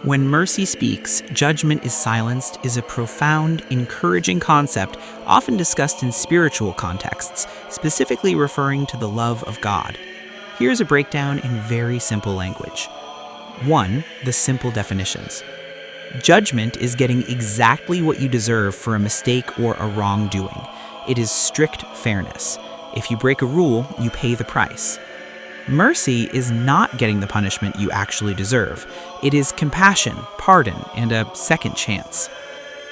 When mercy speaks, judgment is silenced is a profound, encouraging concept often discussed in spiritual contexts, specifically referring to the love of God. Here's a breakdown in very simple language. 1. The simple definitions. Judgment is getting exactly what you deserve for a mistake or a wrongdoing. It is strict fairness. If you break a rule, you pay the price. Mercy is not getting the punishment you actually deserve. It is compassion, pardon, and a second chance.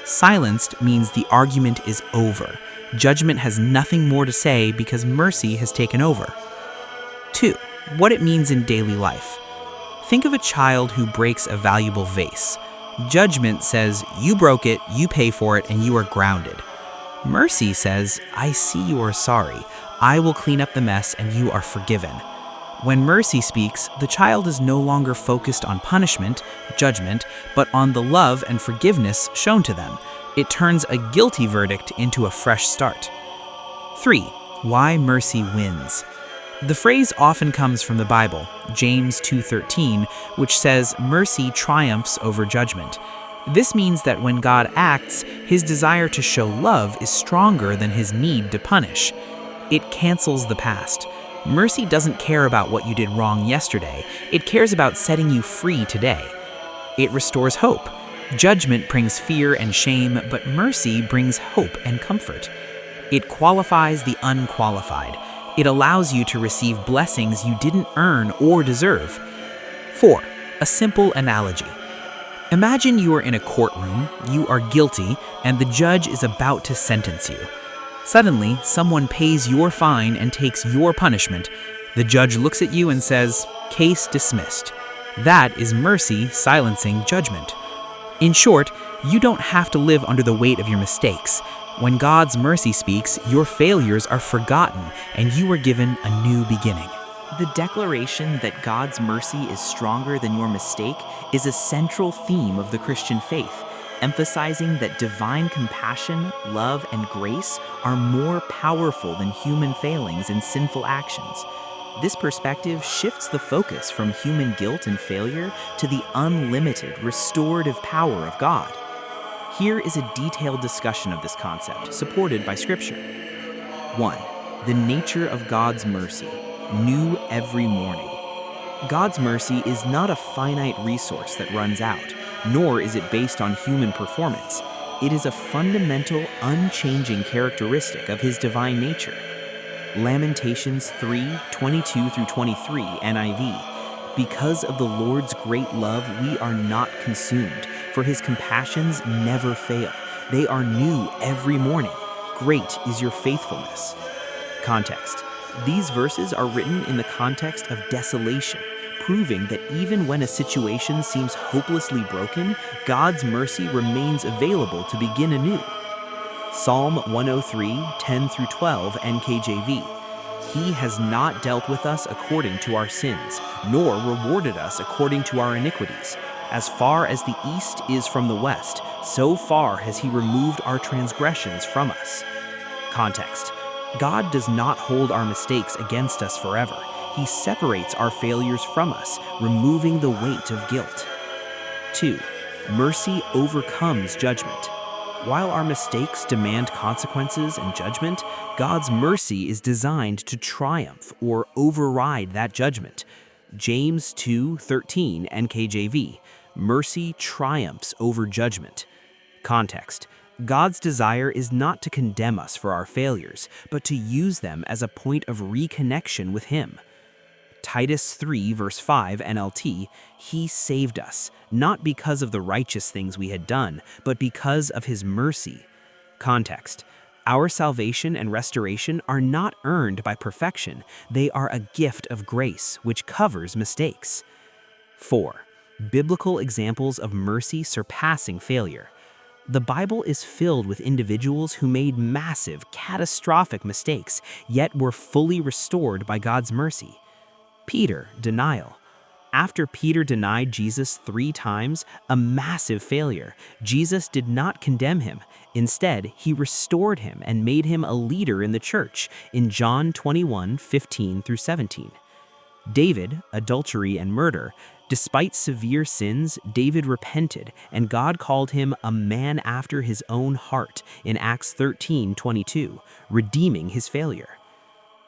Silenced means the argument is over. Judgment has nothing more to say because mercy has taken over. 2. What it means in daily life. Think of a child who breaks a valuable vase. Judgment says, you broke it, you pay for it, and you are grounded. Mercy says, I see you are sorry. I will clean up the mess and you are forgiven. When mercy speaks, the child is no longer focused on punishment, judgment, but on the love and forgiveness shown to them. It turns a guilty verdict into a fresh start. 3. Why mercy wins. The phrase often comes from the Bible, James 2:13, which says mercy triumphs over judgment. This means that when God acts, his desire to show love is stronger than his need to punish. It cancels the past. Mercy doesn't care about what you did wrong yesterday. It cares about setting you free today. It restores hope. Judgment brings fear and shame, but mercy brings hope and comfort. It qualifies the unqualified. It allows you to receive blessings you didn't earn or deserve. 4. A simple analogy. Imagine you are in a courtroom, you are guilty, and the judge is about to sentence you. Suddenly, someone pays your fine and takes your punishment. The judge looks at you and says, case dismissed. That is mercy silencing judgment. In short, you don't have to live under the weight of your mistakes. When God's mercy speaks, your failures are forgotten and you are given a new beginning. The declaration that God's mercy is stronger than your mistake is a central theme of the Christian faith, emphasizing that divine compassion, love, and grace are more powerful than human failings and sinful actions. This perspective shifts the focus from human guilt and failure to the unlimited, restorative power of God. Here is a detailed discussion of this concept, supported by Scripture. 1. The nature of God's mercy, new every morning. God's mercy is not a finite resource that runs out, nor is it based on human performance. It is a fundamental, unchanging characteristic of his divine nature. Lamentations 3:22-23 NIV. Because of the Lord's great love, we are not consumed, for his compassions never fail. They are new every morning. Great is your faithfulness. Context. These verses are written in the context of desolation, proving that even when a situation seems hopelessly broken, God's mercy remains available to begin anew. Psalm 103:10-12 NKJV. He has not dealt with us according to our sins, nor rewarded us according to our iniquities. As far as the east is from the west, so far has he removed our transgressions from us. Context. God does not hold our mistakes against us forever. He separates our failures from us, removing the weight of guilt. 2. Mercy overcomes judgment. While our mistakes demand consequences and judgment, God's mercy is designed to triumph or override that judgment. James 2:13 NKJV. Mercy triumphs over judgment. Context. God's desire is not to condemn us for our failures, but to use them as a point of reconnection with him. Titus 3:5 NLT, he saved us, not because of the righteous things we had done, but because of his mercy. Context. Our salvation and restoration are not earned by perfection. They are a gift of grace, which covers mistakes. 4. Biblical examples of mercy surpassing failure. The Bible is filled with individuals who made massive, catastrophic mistakes, yet were fully restored by God's mercy. Peter, denial. After Peter denied Jesus 3 times, a massive failure, Jesus did not condemn him. Instead, he restored him and made him a leader in the church in John 21:15-17. David, adultery and murder. Despite severe sins, David repented, and God called him a man after his own heart in Acts 13:22, redeeming his failure.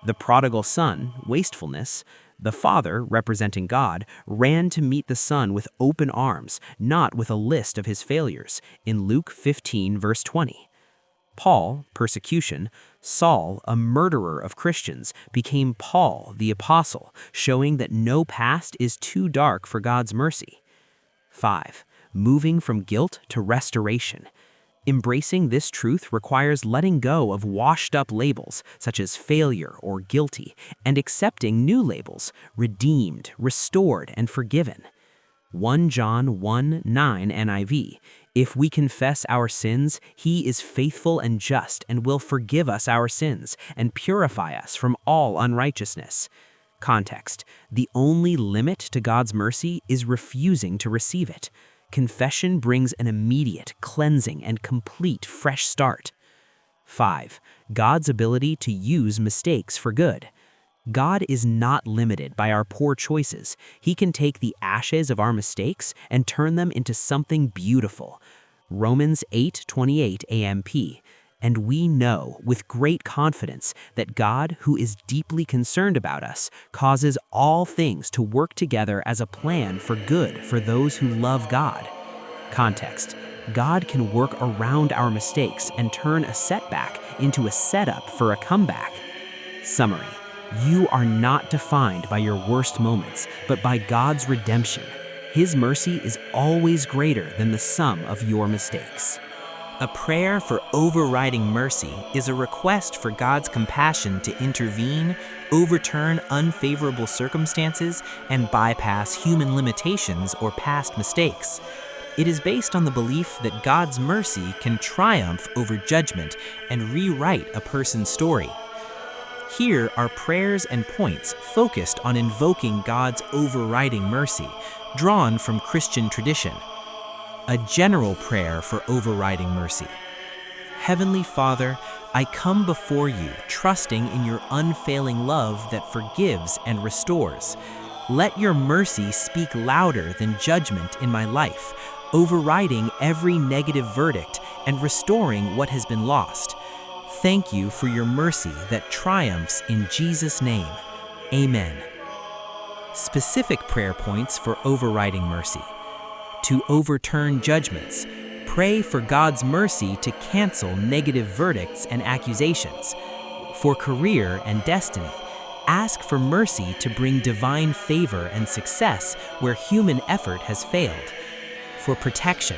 The prodigal son, wastefulness, the father, representing God, ran to meet the son with open arms, not with a list of his failures, in Luke 15, verse 20. Paul, persecution, Saul, a murderer of Christians, became Paul, the apostle, showing that no past is too dark for God's mercy. 5. Moving from guilt to restoration. Embracing this truth requires letting go of washed-up labels, such as failure or guilty, and accepting new labels, redeemed, restored, and forgiven. 1 John 1:9 NIV, "If we confess our sins, he is faithful and just and will forgive us our sins and purify us from all unrighteousness." Context: the only limit to God's mercy is refusing to receive it. Confession brings an immediate, cleansing, and complete fresh start. 5. God's ability to use mistakes for good. God is not limited by our poor choices. He can take the ashes of our mistakes and turn them into something beautiful. Romans 8:28 AMP. And we know with great confidence that God, who is deeply concerned about us, causes all things to work together as a plan for good for those who love God. Context: God can work around our mistakes and turn a setback into a setup for a comeback. Summary: you are not defined by your worst moments, but by God's redemption. His mercy is always greater than the sum of your mistakes. A prayer for overriding mercy is a request for God's compassion to intervene, overturn unfavorable circumstances, and bypass human limitations or past mistakes. It is based on the belief that God's mercy can triumph over judgment and rewrite a person's story. Here are prayers and points focused on invoking God's overriding mercy, drawn from Christian tradition. A general prayer for overriding mercy. Heavenly Father, I come before you trusting in your unfailing love that forgives and restores. Let your mercy speak louder than judgment in my life, overriding every negative verdict and restoring what has been lost. Thank you for your mercy that triumphs in Jesus' name. Amen. Specific prayer points for overriding mercy. To overturn judgments, pray for God's mercy to cancel negative verdicts and accusations. For career and destiny, ask for mercy to bring divine favor and success where human effort has failed. For protection,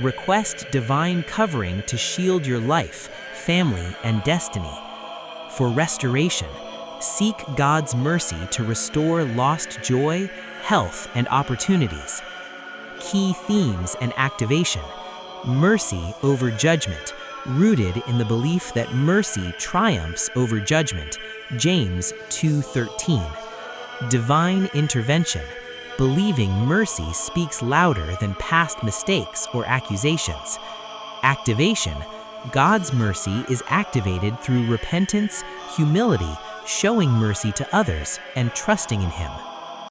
request divine covering to shield your life, family, and destiny. For restoration, seek God's mercy to restore lost joy, health, and opportunities. Key themes and activation: mercy over judgment, rooted in the belief that mercy triumphs over judgment, James 2:13. Divine intervention, believing mercy speaks louder than past mistakes or accusations. Activation, God's mercy is activated through repentance, humility, showing mercy to others, and trusting in Him.